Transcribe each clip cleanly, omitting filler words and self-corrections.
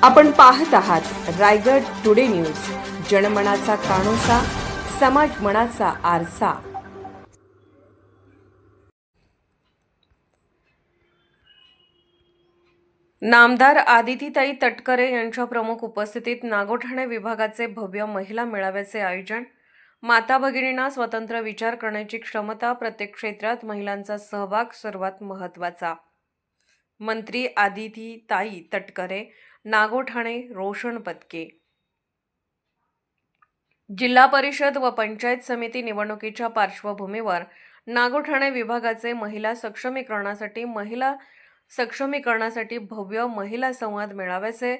आपण पाहत आहात रायगड टुडे न्यूज, जनमनाचा कानोसा, समाज मनाचा आरसा। नामदार आदितीताई तटकरे यांच्या प्रमुख उपस्थितीत नागोठाणे विभागाचे भव्य महिला मेळाव्याचे आयोजन। माता भगिनींना स्वतंत्र विचार करण्याची क्षमता, प्रत्येक क्षेत्रात महिलांचा सहभाग सर्वात महत्त्वाचा। मंत्री आदितीताई तटकरे, नागोठाणे रोशन पदके। जिल्हा परिषद व पंचायत समिती निवडणुकीच्या पार्श्वभूमीवर नागोठाणे विभागाचे महिला सक्षमीकरणासाठी भव्य महिला संवाद मेळाव्याचे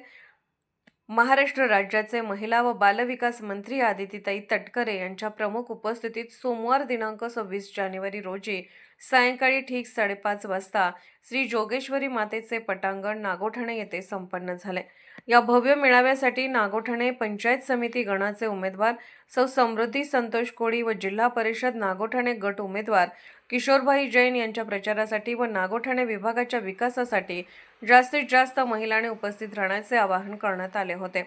महाराष्ट्र राज्याचे महिला व बालविकास मंत्री आदितीताई तटकरे यांच्या प्रमुख उपस्थितीत सोमवार दिनांक 26 जानेवारी रोजी सायंकाळी ठीक 5:30 वाजता श्री जोगेश्वरी मातेचे पटांगण नागोठाणे येथे संपन्न झाले। या भव्य मेळाव्यासाठी नागोठाणे पंचायत समिती गणाचे उमेदवार सौ समृद्धी संतोष कोळी व जिल्हा परिषद नागोठाणे गट उमेदवार किशोरभाई जैन यांच्या प्रचारासाठी व नागोठाणे विभागाच्या विकासासाठी जास्तीत जास्त महिलांनी उपस्थित राहण्याचे आवाहन करण्यात आले होते।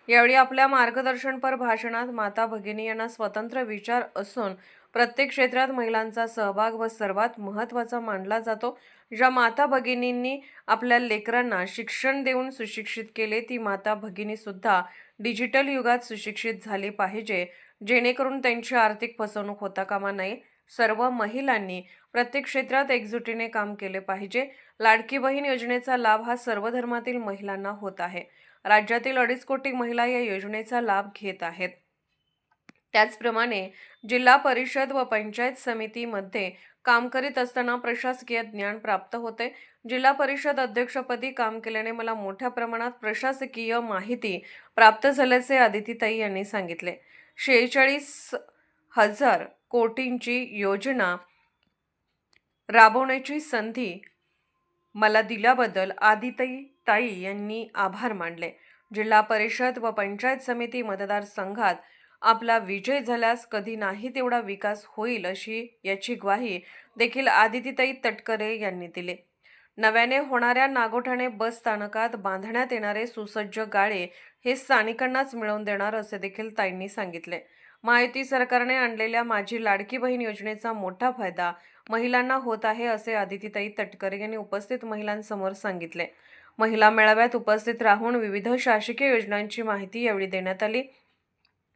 यावेळी आपल्या मार्गदर्शनपर भाषणात माता भगिनी यांना स्वतंत्र विचार असून प्रत्येक क्षेत्रात महिलांचा सहभाग व सर्वात महत्त्वाचा मानला जातो। ज्या माता भगिनींनी आपल्या लेकरांना शिक्षण देऊन सुशिक्षित केले, ती माता भगिनी सुद्धा डिजिटल युगात सुशिक्षित झाली पाहिजे, जेणेकरून त्यांची आर्थिक फसवणूक होता कामा नये। सर्व महिलांनी प्रत्येक क्षेत्रात एकजुटीने काम केले पाहिजे। लाडकी बहीण योजनेचा लाभ हा सर्व धर्मातील महिलांना होत आहे। राज्यातील 2.5 कोटी महिला या योजनेचा लाभ घेत आहेत। त्याचप्रमाणे जिल्हा परिषद व पंचायत समितीमध्ये काम करीत असताना प्रशासकीय ज्ञान प्राप्त होते। जिल्हा परिषद अध्यक्षपदी काम केल्याने मला मोठ्या प्रमाणात प्रशासकीय माहिती प्राप्त झाल्याचे आदितीताई यांनी सांगितले। 46,000 कोटींची योजना राबवण्याची संधी मला दिल्याबद्दल आदितीताई यांनी आभार मानले। जिल्हा परिषद व पंचायत समिती मतदारसंघात आपला विजय झाल्यास कधी नाही तेवढा विकास होईल याची ग्वाही देखील आदितीताई तटकरे यांनी दिली। नव्याने होणाऱ्या नागोठाणे बस स्थानकात बांधण्यात येणारे सुसज्ज गाळे हे स्थानिकांनाच मिळवून देणार असे देखील ताईंनी सांगितले। महायुती सरकारने आणलेल्या माझी लाडकी बहीण योजनेचा मोठा फायदा महिलांना होत आहे असे आदितीताई तटकरे यांनी उपस्थित महिलांसमोर सांगितले। महिला मेळाव्यात उपस्थित राहून विविध शासकीय योजनांची माहिती यावेळी देण्यात आली।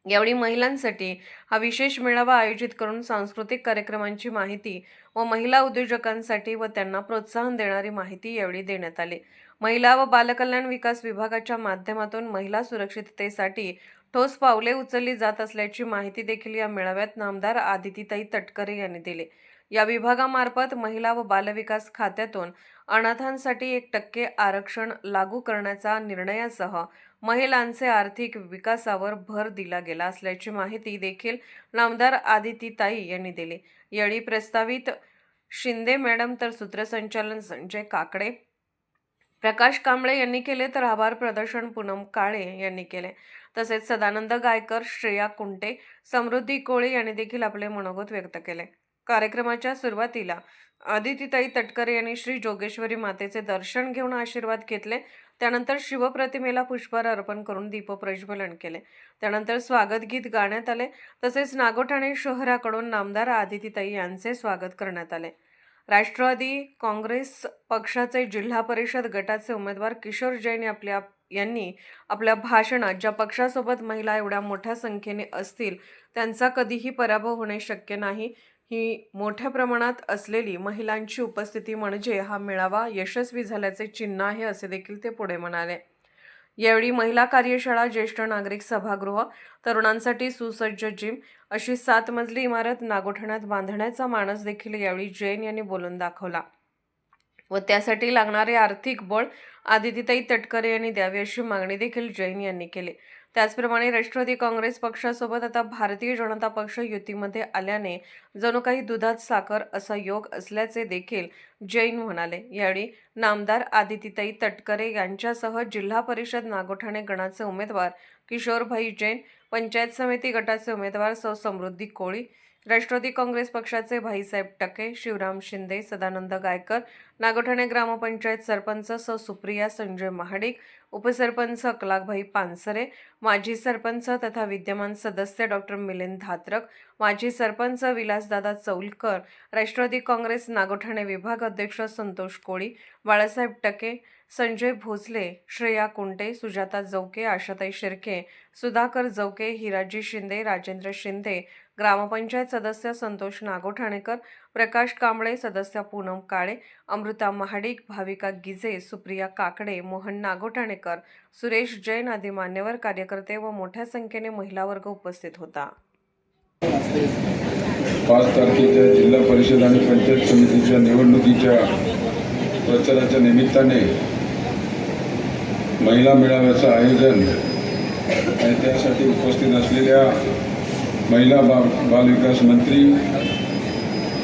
यावेळी महिलांसाठी हा विशेष मेळावा आयोजित करून सांस्कृतिक कार्यक्रमांची माहिती व महिला उद्योजकांसाठी व त्यांना प्रोत्साहन देणारी माहिती यावेळी देण्यात आली। महिला व बालकल्याण विकास विभागाच्या माध्यमातून महिला सुरक्षिततेसाठी ठोस पावले उचलली जात असल्याची माहिती देखील या मेळाव्यात नामदार आदितीताई तटकरे यांनी दिली। या विभागामार्फत महिला व बालविकास खात्यातून अनाथांसाठी 1% आरक्षण लागू करण्याचा निर्णयासह महिलांचे आर्थिक विकासावर भर दिला गेला असल्याची माहिती देखील नामदार आदितीताई यांनी दिली। यावेळी प्रस्तावित शिंदे मॅडम तर सूत्रसंचालन संजय काकडे, प्रकाश कांबळे यांनी केले, तर आभार प्रदर्शन पूनम काळे यांनी केले। तसेच सदानंद गायकर, श्रेया कुंटे, समृद्धी कोळी यांनी देखील आपले मनोगत व्यक्त केले। कार्यक्रमाच्या सुरुवातीला आदितीताई तटकरे यांनी श्री जोगेश्वरी मातेचे दर्शन घेऊन आशीर्वाद घेतले। त्यानंतर शिवप्रतिमेला पुष्पहार अर्पण करून दीपप्रज्वलन केले। त्यानंतर स्वागत गीत गाण्यात आले। तसेच नागोठाणे शहराकडून नामदार आदितीताई यांचे स्वागत करण्यात आले। राष्ट्रवादी काँग्रेस पक्षाचे जिल्हा परिषद गटाचे उमेदवार किशोर जैन यांनी आपल्या भाषणात ज्या पक्षासोबत महिला एवढ्या मोठ्या संख्येने असतील त्यांचा कधीही पराभव होणे शक्य नाही, ही मोठ्या प्रमाणात असलेली महिलांची उपस्थिती म्हणजे हा मेळावा यशस्वी झाल्याचे चिन्ह आहे असे देखील ते पुढे म्हणाले। यावेळी महिला कार्यशाळा, ज्येष्ठ नागरिक सभागृह, तरुणांसाठी सुसज्ज जिम अशी 7 मजली इमारत नागोठाण्यात बांधण्याचा मानस देखील यावेळी जैन यांनी बोलून दाखवला व त्यासाठी लागणारे आर्थिक बळ आदितीताई तटकरे यांनी द्यावे अशी मागणी देखील जैन यांनी केली। त्याचप्रमाणे राष्ट्रवादी काँग्रेस पक्षासोबत आता भारतीय जनता पक्ष युतीमध्ये आल्याने जणू काही दुधात साखर असा योग असल्याचे देखील जैन म्हणाले। यावेळी नामदार आदितीताई तटकरे यांच्यासह जिल्हा परिषद नागोठाणे गणाचे उमेदवार किशोरभाई जैन, पंचायत समिती गटाचे उमेदवार सौ समृद्धी कोळी, राष्ट्रवादी काँग्रेस पक्षाचे भाईसाहेब टके, शिवराम शिंदे, सदानंद गायकर, नागोठाणे ग्रामपंचायत सरपंच सुप्रिया संजय महाडिक, उपसरपंच अकलागभाई पानसरे, माजी सरपंच तथा विद्यमान सदस्य डॉक्टर मिलिंद धात्रक, माजी सरपंच विलासदादा चौलकर, राष्ट्रवादी काँग्रेस नागोठाणे विभाग अध्यक्ष संतोष कोळी, बाळासाहेब टके, संजय भोसले, श्रेया कुंटे, सुजाता जौके, आशाताई शिर्के, सुधाकर जौके, हिराजी शिंदे, राजेंद्र शिंदे, ग्रामपंचायत सदस्य संतोष नागोठाणेकर, प्रकाश कांबळे, सदस्य पूनम काळे, अमृता महाडिक, भाविका गिजे, सुप्रिया काकडे, मोहन नागोठाणेकर, सुरेश जैन आदी मान्यवर कार्यकर्ते व मोठ्या संख्येने महिला वर्ग उपस्थित होता. 5 तारखेच्या जिल्हा परिषद आणि पंचायत समितीच्या निवडणुकीच्या प्रचाराच्या निमित्ताने महिला मेळाव्याचं आयोजन आणि त्यासाठी उपस्थित असलेल्या महिला बालविकास मंत्री,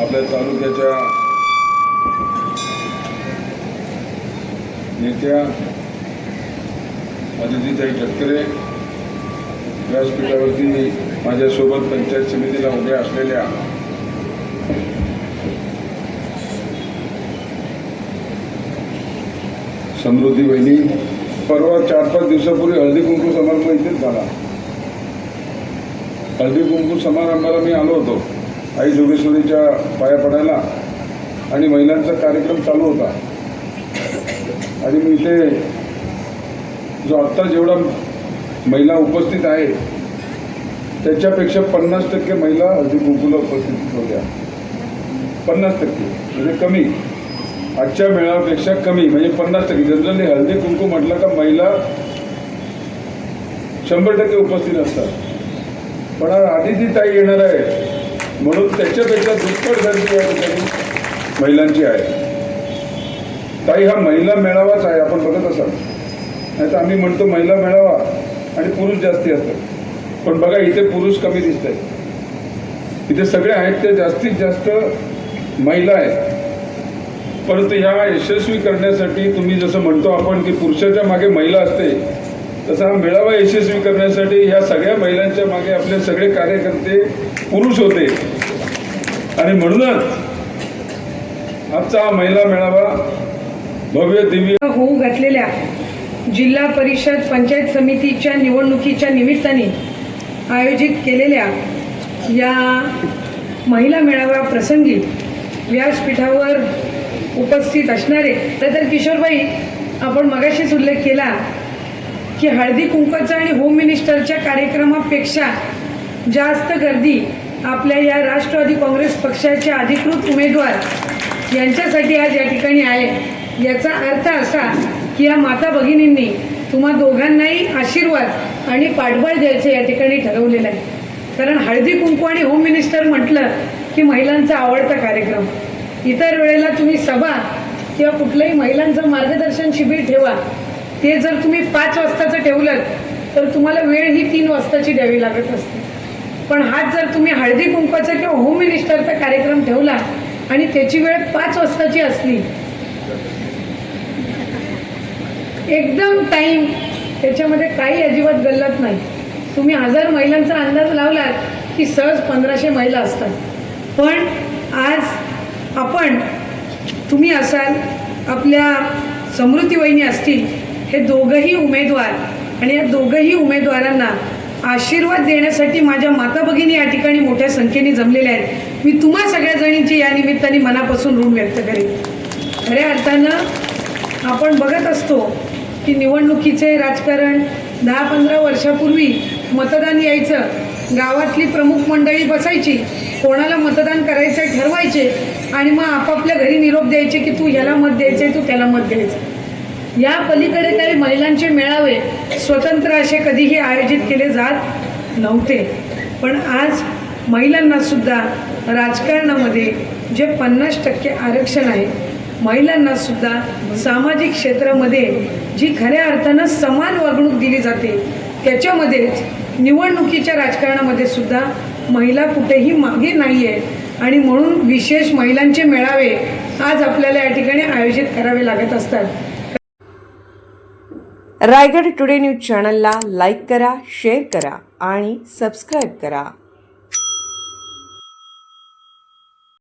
आपल्या तालुक्याच्या नेत्या अदितीताई तटकरे, व्यासपीठावरती माझ्यासोबत पंचायत समितीला उभ्या असलेल्या समृद्धी वहिनी, परवा 4-5 दिवसापूर्वी हळदी कुंकू समारंभ इथेच झाला. हळदी कुंकू समारंभाला मी आलो होतो आई जोगेश्वरीच्या पाया पडायला आणि महिलांचा कार्यक्रम चालू होता आणि मी इथे जो आत्ता जेवढा महिला उपस्थित आहे त्याच्यापेक्षा 50% महिला हळदी कुंकूला उपस्थित होत्या. 50% म्हणजे कमी. आजच्या मेळाव्यापेक्षा कमी म्हणजे 50%. जनरली हळदी कुंकू म्हटलं का महिला 100% उपस्थित असतात, पण आज आदितीताई येणार आहे म्हणून त्याच्यापेक्षा दुप्पट गर्दी या ठिकाणी महिलांची आहे. ताई हा महिला मेळावाच आहे, आपण बघत असाल. नाही तर आम्ही म्हणतो महिला मेळावा आणि पुरुष जास्ती असतात, पण बघा इथे पुरुष कमी दिसत आहेत. इथे सगळे आहेत ते जास्तीत जास्त महिला आहेत. परंतु ह्या यशस्वी करण्यासाठी तुम्ही जसं म्हणतो आपण की पुरुषाच्या मागे महिला असते, तसा हा मेळावा यशस्वी करण्यासाठी ह्या सगळ्या महिलांच्या मागे आपले सगळे कार्यकर्ते पुरुष होते आणि म्हणूनच आजचा हा महिला मेळावा भव्य दिव्य होऊ घातलेल्या जिल्हा परिषद पंचायत समितीच्या निवडणुकीच्या निमित्ताने आयोजित केलेल्या या महिला मेळाव्या प्रसंगी व्यासपीठावर उपस्थित असणारे तर किशोरबाई, आपण मगाशीच उल्लेख केला की हळदी कुंकवाचा आणि होम मिनिस्टरच्या कार्यक्रमापेक्षा जास्त गर्दी आपल्या या राष्ट्रवादी काँग्रेस पक्षाचे अधिकृत उमेदवार यांच्यासाठी आज या ठिकाणी आहे. याचा अर्थ असा की या माता भगिनींनी तुम्हा दोघांनाही आशीर्वाद आणि पाठबळ द्यायचं या ठिकाणी ठरवलेलं आहे. कारण हळदी कुंकू आणि होम मिनिस्टर म्हटलं की महिलांचा आवडता कार्यक्रम. इतर वेळेला तुम्ही सभा किंवा कुठलंही महिलांचं मार्गदर्शन शिबिर ठेवा, ते जर तुम्ही 5 वाजताचं ठेवलं तर तुम्हाला वेळ ही 3 वाजताची द्यावी लागत असते. पण हाच जर तुम्ही हळदी कुंकवाचा किंवा होम मिनिस्टरचा कार्यक्रम ठेवला आणि त्याची वेळ 5 वाजताची असली, एकदम टाईम, त्याच्यामध्ये काही अजिबात गल्लत नाही. तुम्ही 1000 महिलांचा अंदाज लावलात की सहज 1500 महिला असतात. पण आज आपण, तुम्ही असाल, आपल्या समृद्धी वहिनी असतील, हे दोघंही उमेदवार आणि या दोघंही उमेदवारांना आशीर्वाद देण्यासाठी माझ्या माता भगिनी या ठिकाणी मोठ्या संख्येने जमलेल्या आहेत. मी तुम्हा सगळ्या जणींची या निमित्ताने मनापासून ऋण व्यक्त करेन. खऱ्या अर्थानं आपण बघत असतो की निवडणुकीचे राजकारण 10-15 वर्षापूर्वी मतदान यायचं, गावातली प्रमुख मंडळी बसायची, कोणाला मतदान करायचं ठरवायचे आणि मग आपापल्या घरी निरोप द्यायचे की तू ह्याला मत द्यायचे, तू त्याला मत द्यायचं. या पलीकडे काही महिलांचे मेळावे स्वतंत्र असे कधीही आयोजित केले जात नव्हते. पण आज महिलांना सुद्धा राजकारणामध्ये जे 50% आरक्षण आहे, महिलांना सुद्धा सामाजिक क्षेत्रामध्ये जी खऱ्या अर्थानं समान वागणूक दिली जाते, त्याच्यामध्येच निवडणुकीच्या राजकारणामध्ये सुद्धा महिला कुठेही मागे नाही आहे. आणि म्हणून विशेष महिलांचे मेळावे आज आपल्याला या ठिकाणी आयोजित करावे लागत असतात. रायगड टुडे न्यूज चॅनलला लाईक करा, शेअर करा आणि सबस्क्राईब करा.